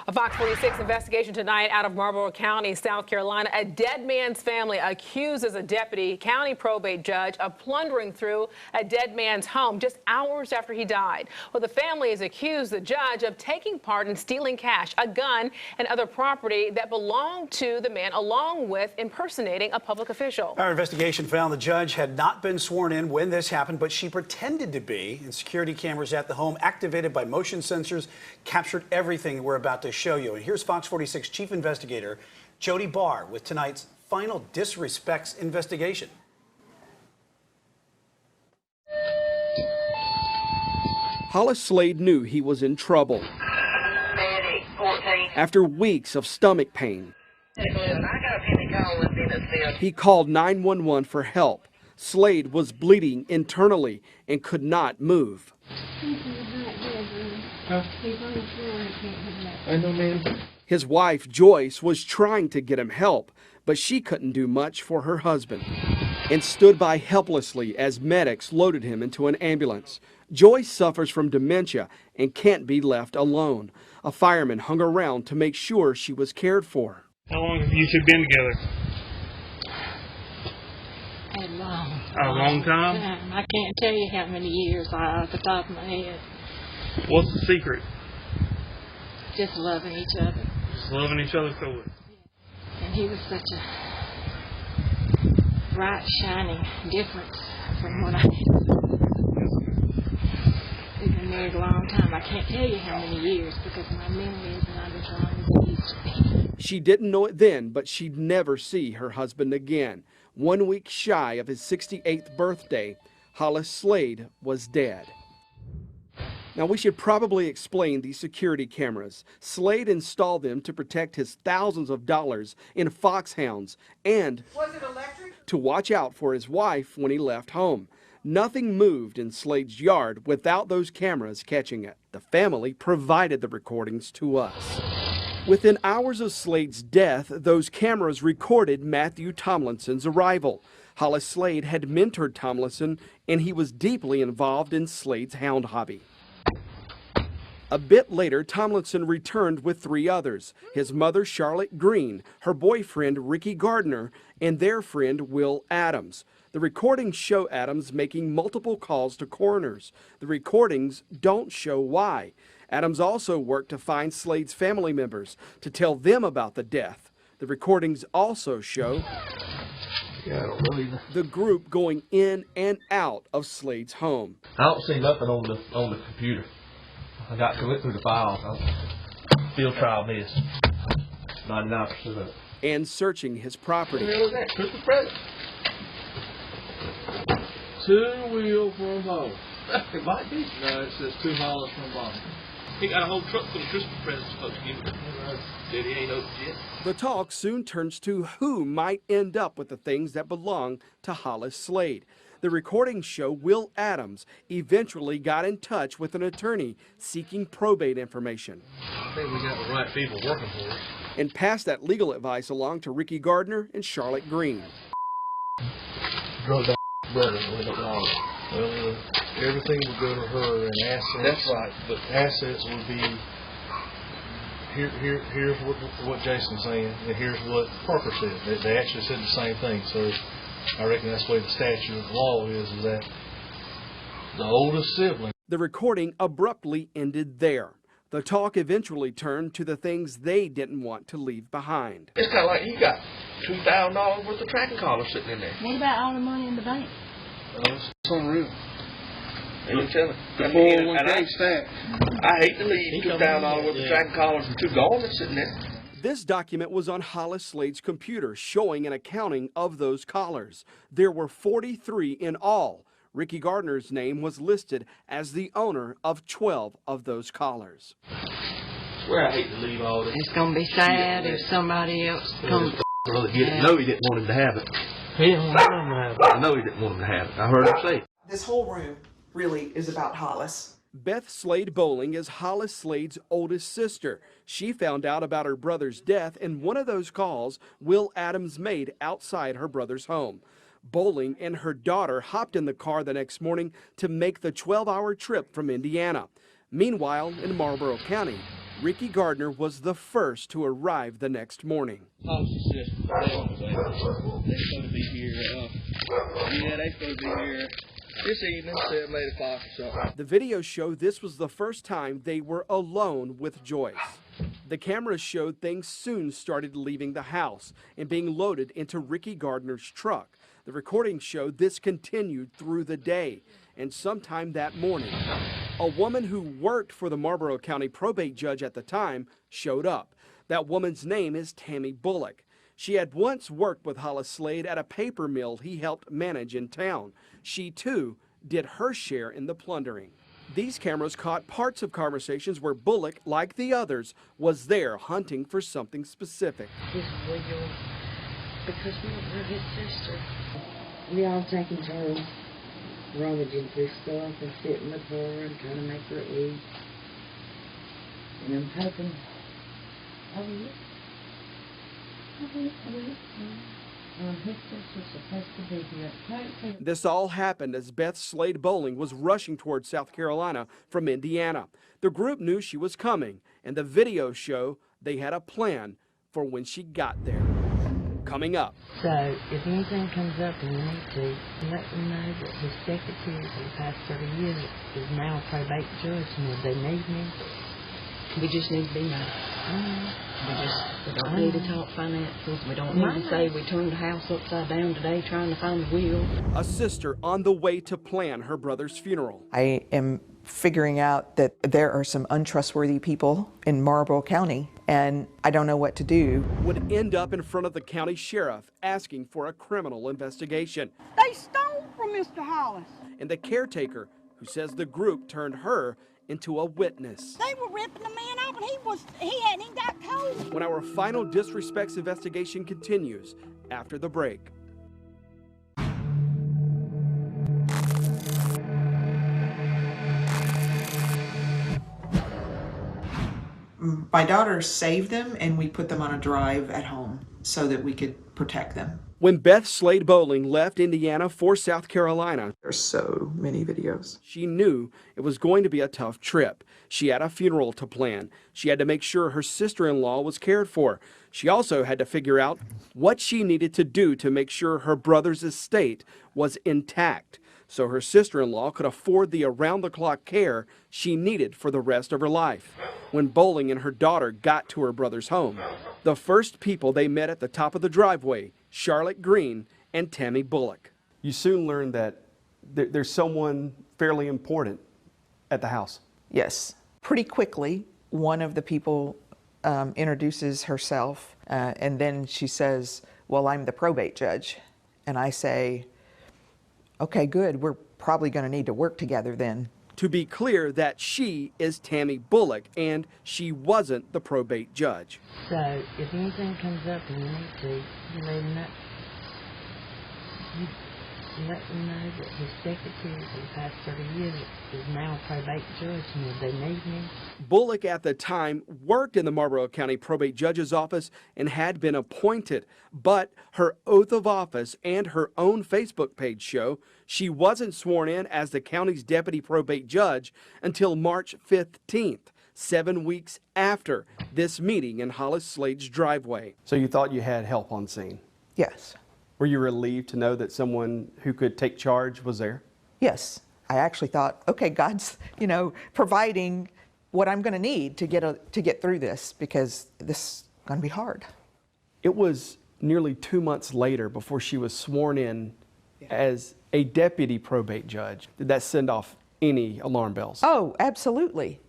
A Fox 46 investigation tonight out of Marlboro County, South Carolina. A dead man's family accuses a deputy county probate judge of plundering through a dead man's home just hours after he died. Well, the family has accused the judge of taking part in stealing cash, a gun, and other property that belonged to the man, along with impersonating a public official. Our investigation found the judge had not been sworn in when this happened, but she pretended to be, and security cameras at the home, activated by motion sensors, captured everything we're about to show you. And here's Fox 46 Chief Investigator Jody Barr with tonight's final disrespects investigation. Hollis Slade knew he was in trouble. After weeks of stomach pain, he called 911 for help. Slade was bleeding internally and could not move. I know, ma'am. His wife, Joyce, was trying to get him help, but she couldn't do much for her husband and stood by helplessly as medics loaded him into an ambulance. Joyce suffers from dementia and can't be left alone. A fireman hung around to make sure she was cared for. How long have you two been together? A long time? I can't tell you how many years off the top of my head. What's the secret? Just loving each other. Just loving each other so well. And he was such a bright, shining difference from what I had. We've been married a long time. I can't tell you how many years because my memory is not as long as it used to be. She didn't know it then, but she'd never see her husband again. 1 week shy of his 68th birthday, Hollis Slade was dead. Now, we should probably explain these security cameras. Slade installed them to protect his thousands of dollars in foxhounds and to watch out for his wife when he left home. Nothing moved in Slade's yard without those cameras catching it. The family provided the recordings to us. Within hours of Slade's death, those cameras recorded Matthew Tomlinson's arrival. Hollis Slade had mentored Tomlinson, and he was deeply involved in Slade's hound hobby. A bit later, Tomlinson returned with 3 others, his mother, Charlotte Green, her boyfriend, Ricky Gardner, and their friend, Will Adams. The recordings show Adams making multiple calls to coroners. The recordings don't show why. Adams also worked to find Slade's family members to tell them about the death. The recordings also show the group going in and out of Slade's home. I don't see nothing on the computer. I got to look through the files. I'm still trial this. 99% of it. And searching his property. What the hell is that? Christmas present? 2 wheel for a ball. It might be. No, it says $2 for a ball. He got a whole truck full of Christmas presents supposed to give me. Said he ain't opened yet. The talk soon turns to who might end up with the things that belong to Hollis Slade. The recordings show Will Adams eventually got in touch with an attorney seeking probate information. I think we got the right people working for us. And passed that legal advice along to Ricky Gardner and Charlotte Green. Drug that brother, we don't know. Well, everything would go to her and assets. That's right. But assets would be, here's what Jason's saying, and here's what Parker said. They actually said the same thing. So I reckon that's the way the statute of the law is that the oldest sibling. The recording abruptly ended there. The talk eventually turned to the things they didn't want to leave behind. It's kind of like you got $2,000 worth of tracking collars sitting in there. What about all the money in the bank? It's unreal. You tell it. The 401k stack. I hate to leave $2,000 worth of tracking collars and 2 garments sitting there. This document was on Hollis Slade's computer, showing an accounting of those collars. There were 43 in all. Ricky Gardner's name was listed as the owner of 12 of those collars. Swear I hate to leave all this. It's going to be sad if somebody else comes. Brother get it. No, he didn't want him to have it. He didn't want him to have it. I know he didn't want him to have it. I heard him say. This whole room really is about Hollis. Beth Slade Bowling is Hollis Slade's oldest sister. She found out about her brother's death in one of those calls Will Adams made outside her brother's home. Bowling and her daughter hopped in the car the next morning to make the 12-hour trip from Indiana. Meanwhile, in Marlboro County, Ricky Gardner was the first to arrive the next morning. Hollis' sister, they're supposed to be here. They're supposed to be here this evening, 7, 8 o'clock or something. The videos show this was the first time they were alone with Joyce. The cameras showed things soon started leaving the house and being loaded into Ricky Gardner's truck. The recordings showed this continued through the day, and sometime that morning, a woman who worked for the Marlboro County probate judge at the time showed up. That woman's name is Tammy Bullock. She had once worked with Hollis Slade at a paper mill he helped manage in town. She, too, did her share in the plundering. These cameras caught parts of conversations where Bullock, like the others, was there hunting for something specific. His will, because we don't know his sister. We all taking turns rummaging through stuff and sitting with her and trying to make her eat. And I'm hoping, his sister's supposed to be here. This all happened as Beth Slade Bowling was rushing towards South Carolina from Indiana. The group knew she was coming, and the videos show they had a plan for when she got there. Coming up. So, if anything comes up and you need to, let them know that his secretary for the past 30 years is now a probate judge, and if they need me, we just need to be nice. We don't need to talk finances. We don't need to say we turned the house upside down today trying to find the wheel. A sister on the way to plan her brother's funeral. I am figuring out that there are some untrustworthy people in Marlboro County, and I don't know what to do. Would end up in front of the county sheriff asking for a criminal investigation. They stole from Mr. Hollis. And the caretaker, who says the group turned her into a witness. They were ripping the man off, and he hadn't even got cold. When our final disrespects investigation continues after the break. My daughter saved them, and we put them on a drive at home so that we could protect them. When Beth Slade Bowling left Indiana for South Carolina, There's so many videos. she knew it was going to be a tough trip. She had a funeral to plan. She had to make sure her sister-in-law was cared for. She also had to figure out what she needed to do to make sure her brother's estate was intact, so her sister-in-law could afford the around-the-clock care she needed for the rest of her life. When Bowling and her daughter got to her brother's home, the first people they met at the top of the driveway, Charlotte Green and Tammy Bullock. You soon learned that there's someone fairly important at the house. Yes. Pretty quickly, one of the people introduces herself, and then she says, well, I'm the probate judge. And I say, okay, good. We're probably going to need to work together then. To be clear, that she is Tammy Bullock, and she wasn't the probate judge. So, if anything comes up and you need to, you let them know. You let them know that his secretary for the past 30 years is now a probate judge, and if they need me. Bullock at the time worked in the Marlboro County probate judge's office and had been appointed, but her oath of office and her own Facebook page show she wasn't sworn in as the county's deputy probate judge until March 15th, 7 weeks after this meeting in Hollis Slade's driveway. So you thought you had help on scene? Yes. Were you relieved to know that someone who could take charge was there? Yes. I actually thought, okay, God's, providing what I'm going to need to get through this, because this is going to be hard. It was nearly 2 months later before she was sworn in as a deputy probate judge. Did that send off any alarm bells? Oh, absolutely.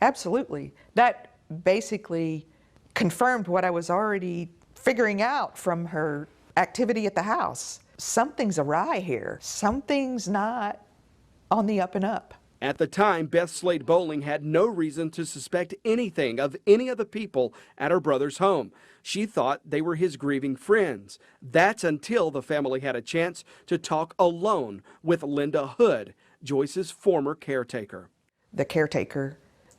Absolutely. That basically confirmed what I was already figuring out from her activity at the house. Something's awry here. Something's not on the up and up. At the time, Beth Slade Bowling had no reason to suspect anything of any of the people at her brother's home. She thought they were his grieving friends. That's until the family had a chance to talk alone with Linda Hood, Joyce's former caretaker. The caretaker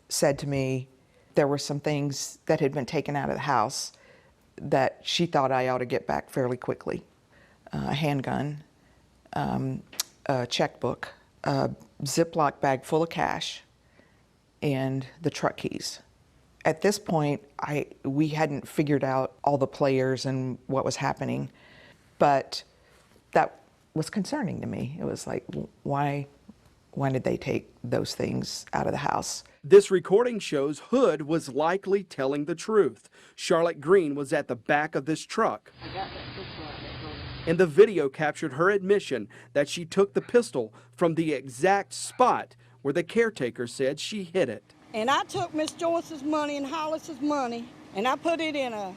said to me there were some things that had been taken out of the house that she thought I ought to get back fairly quickly. A handgun, a checkbook, a Ziploc bag full of cash, and the truck keys. At this point, we hadn't figured out all the players and what was happening, but that was concerning to me. It was like, why did they take those things out of the house? This recording shows Hood was likely telling the truth. Charlotte Green was at the back of this truck. And the video captured her admission that she took the pistol from the exact spot where the caretaker said she hid it. And I took Miss Joyce's money and Hollis's money, and I put it in a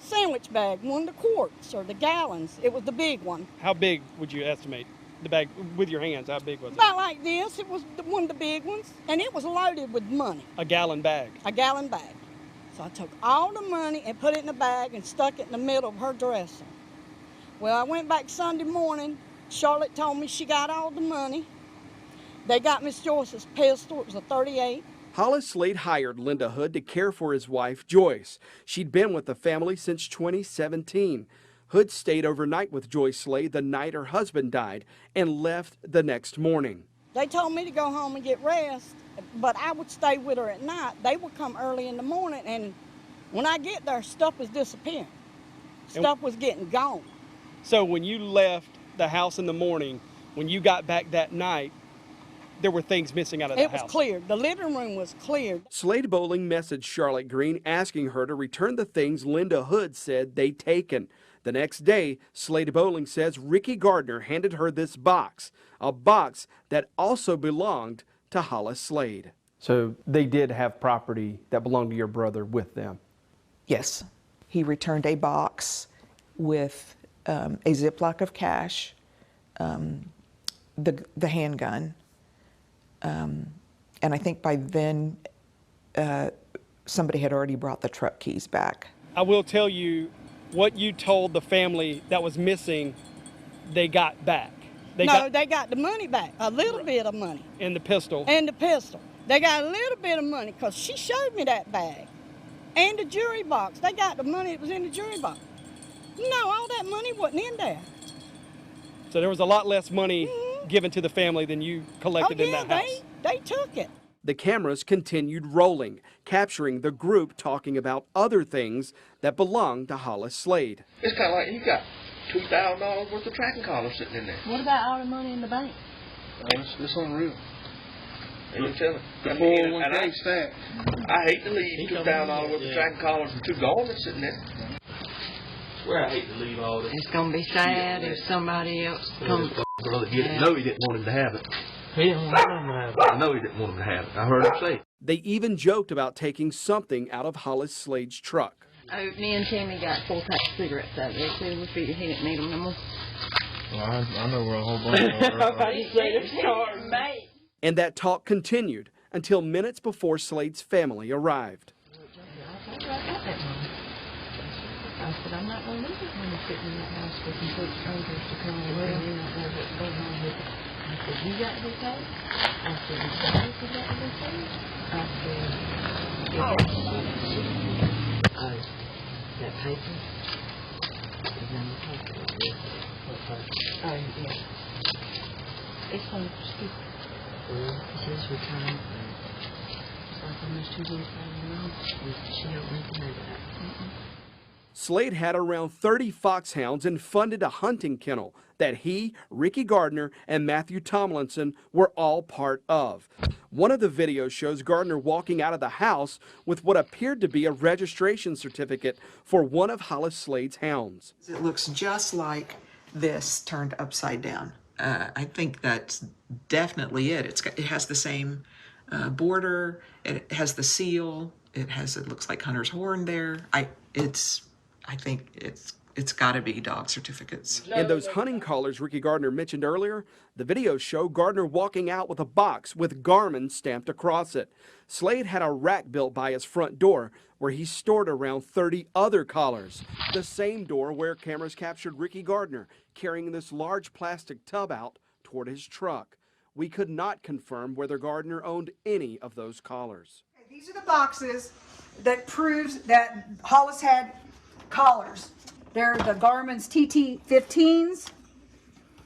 sandwich bag, one of the quarts or the gallons. It was the big one. How big would you estimate the bag with your hands? How big was it? About like this. It was one of the big ones, and it was loaded with money. A gallon bag? A gallon bag. So I took all the money and put it in a bag and stuck it in the middle of her dresser. Well, I went back Sunday morning. Charlotte told me she got all the money. They got Miss Joyce's pistol. It was a .38. Hollis Slade hired Linda Hood to care for his wife, Joyce. She'd been with the family since 2017. Hood stayed overnight with Joyce Slade the night her husband died and left the next morning. They told me to go home and get rest, but I would stay with her at night. They would come early in the morning, and when I get there, stuff was disappearing. Stuff was getting gone. So when you left the house in the morning, when you got back that night, there were things missing out of the house. It was cleared. The living room was cleared. Slade Bowling messaged Charlotte Green asking her to return the things Linda Hood said they'd taken. The next day, Slade Bowling says Ricky Gardner handed her this box, a box that also belonged to Hollis Slade. So they did have property that belonged to your brother with them? Yes. He returned a box with a Ziploc of cash, the handgun, and I think by then somebody had already brought the truck keys back. I will tell you what you told the family that was missing, they got back. They got the money back, a little bit of money. And the pistol. And the pistol. They got a little bit of money because she showed me that bag. And the jury box. They got the money that was in the jury box. No, all that money wasn't in there. So there was a lot less money given to the family than you collected in that house. They took it. The cameras continued rolling, capturing the group talking about other things that belonged to Hollis Slade. It's kind of like you got $2,000 worth of tracking collars sitting in there. What about all the money in the bank? It's unreal. You tell it. The 401k stack. I hate to leave $2,000 worth of tracking collars and two garments sitting there. Swear I hate to leave all this. It's going to be sad if somebody else comes. Brother know he didn't want him to have it. He didn't want him to have it. I know he didn't want him to have it. I heard him say it. They even joked about taking something out of Hollis Slade's truck. Oh, me and Tammy got 4 packs of cigarettes out of there too. We figured he didn't need them no more. Well, I know where a whole bunch are. And that talk continued until minutes before Slade's family arrived. I said, I'm not going to leave this money sitting in that house for complete strangers to come and you not know what's going on with it. I said, you got to be paid? I said, you got to be paid? I said, you got to be paid? Oh, that paper is on the paper. Oh, yeah. It's on the sticker. It says return. It's like almost $200,000. She don't need to know that. Slade had around 30 foxhounds and funded a hunting kennel that he, Ricky Gardner, and Matthew Tomlinson were all part of. One of the videos shows Gardner walking out of the house with what appeared to be a registration certificate for one of Hollis Slade's hounds. It looks just like this turned upside down. I think that's definitely it. It has the same border. It has the seal. It looks like Hunter's horn there. I think it's got to be dog certificates. And those hunting collars Ricky Gardner mentioned earlier, the videos show Gardner walking out with a box with Garmin stamped across it. Slade had a rack built by his front door where he stored around 30 other collars. The same door where cameras captured Ricky Gardner carrying this large plastic tub out toward his truck. We could not confirm whether Gardner owned any of those collars. These are the boxes that proves that Hollis had collars. They're the Garmin's TT15s.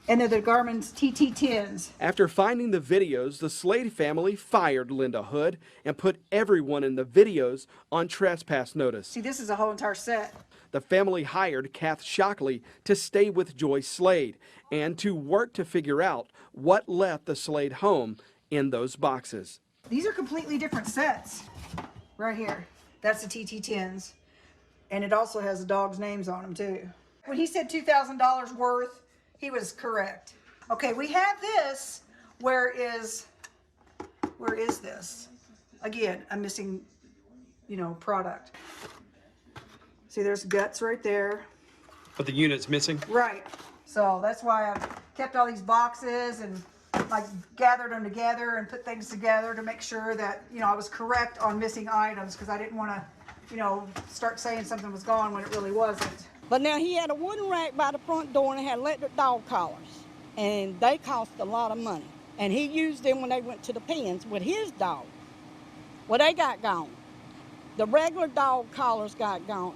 and they're the Garmin's TT10s. After finding the videos, the Slade family fired Linda Hood and put everyone in the videos on trespass notice. See, this is a whole entire set. The family hired Kath Shockley to stay with Joyce Slade and to work to figure out what left the Slade home in those boxes. These are completely different sets right here. That's the TT10s. And it also has the dog's names on them too. When he said $2,000 worth, he was correct. Okay, we have this. Where is this? Again, I'm missing, product. See, there's guts right there. But the unit's missing? Right. So that's why I kept all these boxes and gathered them together and put things together to make sure that, I was correct on missing items, because I didn't want to, start saying something was gone when it really wasn't. But now he had a wooden rack by the front door and it had electric dog collars. And they cost a lot of money. And he used them when they went to the pens with his dog. Well, they got gone. The regular dog collars got gone.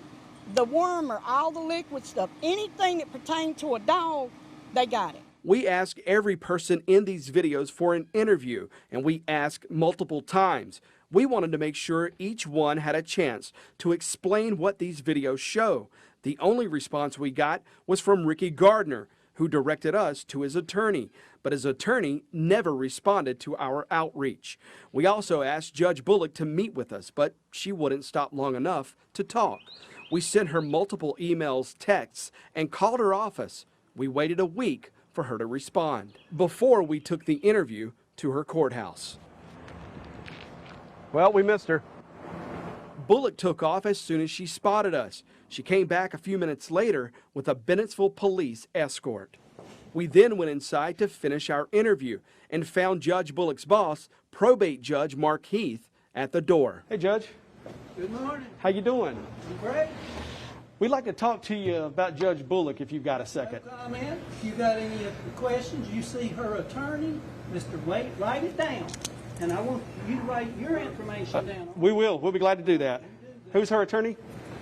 The wormer, all the liquid stuff, anything that pertained to a dog, they got it. We asked every person in these videos for an interview, and we asked multiple times. We wanted to make sure each one had a chance to explain what these videos show. The only response we got was from Ricky Gardner, who directed us to his attorney, but his attorney never responded to our outreach. We also asked Judge Bullock to meet with us, but she wouldn't stop long enough to talk. We sent her multiple emails, texts, and called her office. We waited a week for her to respond before we took the interview to her courthouse. Well, we missed her. Bullock took off as soon as she spotted us. She came back a few minutes later with a Bennettsville police escort. We then went inside to finish our interview and found Judge Bullock's boss, probate judge Mark Heath, at the door. Hey, Judge. Good morning. How you doing? Great. We'd like to talk to you about Judge Bullock if you've got a second. No comment. If you got any questions, you see her attorney, Mr. Wade, write it down. And I want you to write your information down. We will. We'll be glad to do that. Who's her attorney?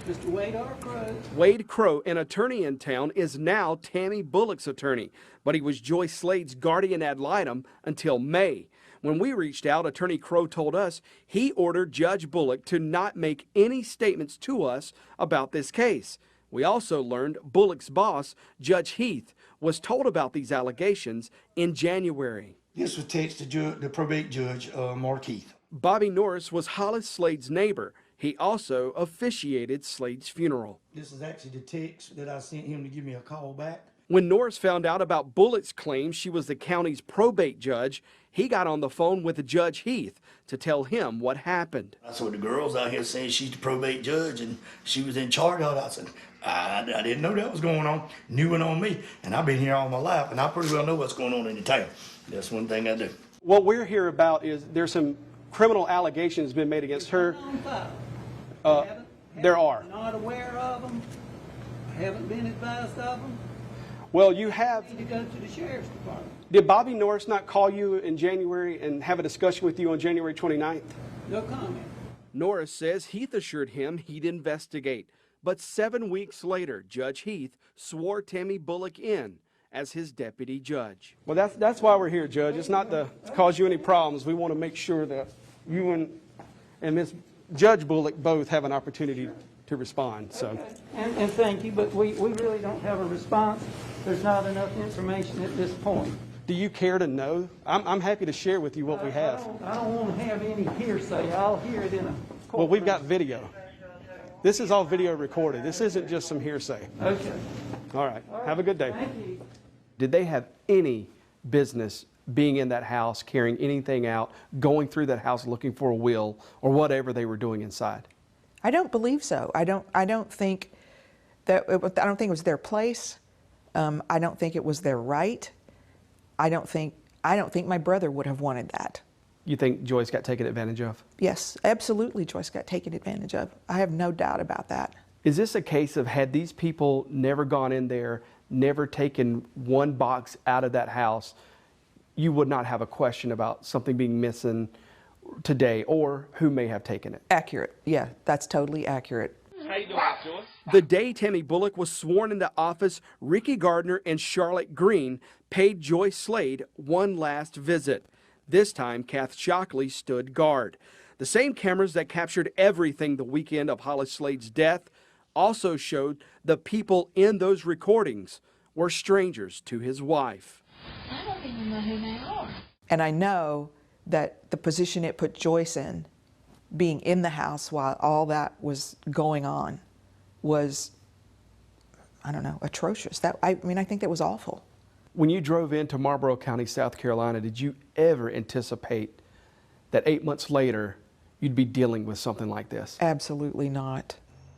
Mr. Wade R. Crow. Wade Crow, an attorney in town, is now Tammy Bullock's attorney, but he was Joyce Slade's guardian ad litem until May. When we reached out, Attorney Crow told us he ordered Judge Bullock to not make any statements to us about this case. We also learned Bullock's boss, Judge Heath, was told about these allegations in January. This was text to the probate judge, Mark Heath. Bobby Norris was Hollis Slade's neighbor. He also officiated Slade's funeral. This is actually the text that I sent him to give me a call back. When Norris found out about Bullock's claim she was the county's probate judge, he got on the phone with Judge Heath to tell him what happened. I saw the girls out here saying she's the probate judge and she was in charge of it. I said, I didn't know that was going on. New one on me. And I've been here all my life and I pretty well know what's going on in the town. That's one thing I do. What we're here about is there's some criminal allegations been made against her. There are. Not aware of them. Haven't been advised of them. Well, you have. Need to go to the sheriff's department. Did Bobby Norris not call you in January and have a discussion with you on January 29th? No comment. Norris says Heath assured him he'd investigate. But 7 weeks later, Judge Heath swore Tammy Bullock in as his deputy judge. Well, that's why we're here, Judge. It's not to cause you any problems. We want to make sure that you and Ms. Judge Bullock both have an opportunity to respond. So. Okay. And thank you, but we really don't have a response. There's not enough information at this point. Do you care to know? I'm happy to share with you what we have. I don't want to have any hearsay. I'll hear it in a court. Well, we've got video. This is all video recorded. This isn't just some hearsay. Okay. All right. Have a good day. Thank you. Did they have any business being in that house, carrying anything out, going through that house looking for a will, or whatever they were doing inside? I don't believe so. I don't think that I don't think it was their place. I don't think it was their right. I don't think my brother would have wanted that. You think Joyce got taken advantage of? Yes, absolutely. Joyce got taken advantage of. I have no doubt about that. Is this a case of had these people never gone in there, never taken one box out of that house, you would not have a question about something being missing today or who may have taken it? Accurate. Yeah, that's totally accurate. How you doing, Joyce? The day Tammy Bullock was sworn into office, Ricky Gardner and Charlotte Green paid Joyce Slade one last visit. This time, Kath Shockley stood guard. The same cameras that captured everything the weekend of Hollis Slade's death also showed the people in those recordings were strangers to his wife. I don't even know who they are. And I know that the position it put Joyce in, being in the house while all that was going on, was, I don't know, atrocious. I think that was awful. When you drove into Marlboro County, South Carolina, did you ever anticipate that 8 months later you'd be dealing with something like this? Absolutely not.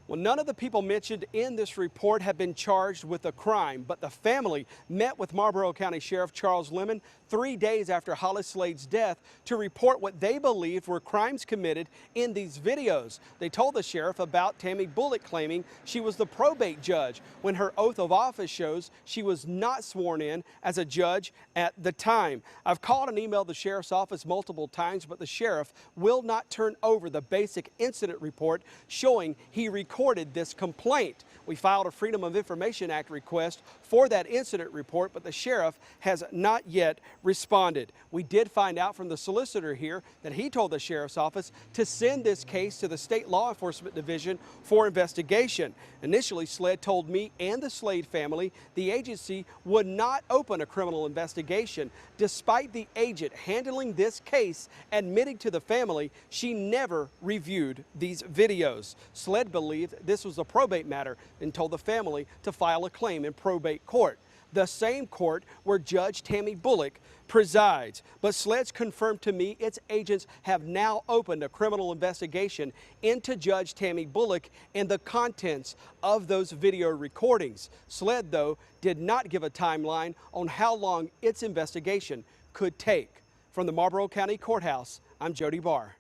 Well, none of the people mentioned in this report have been charged with a crime, but the family met with Marlboro County Sheriff Charles Lemon 3 days after Hollis Slade's death to report what they believed were crimes committed in these videos. They told the sheriff about Tammy Bullock claiming she was the probate judge when her oath of office shows she was not sworn in as a judge at the time. I've called and emailed the sheriff's office multiple times, but the sheriff will not turn over the basic incident report showing he recorded this complaint. We filed a Freedom of Information Act request for that incident report, but the sheriff has not yet responded. We did find out from the solicitor here that he told the sheriff's office to send this case to the State Law Enforcement Division for investigation. Initially, SLED told me and the Slade family the agency would not open a criminal investigation, despite the agent handling this case admitting to the family she never reviewed these videos. SLED believed this was a probate matter and told the family to file a claim in probate court, the same court where Judge Tammy Bullock presides. But SLED's confirmed to me its agents have now opened a criminal investigation into Judge Tammy Bullock and the contents of those video recordings. SLED, though, did not give a timeline on how long its investigation could take. From the Marlboro County Courthouse, I'm Jody Barr.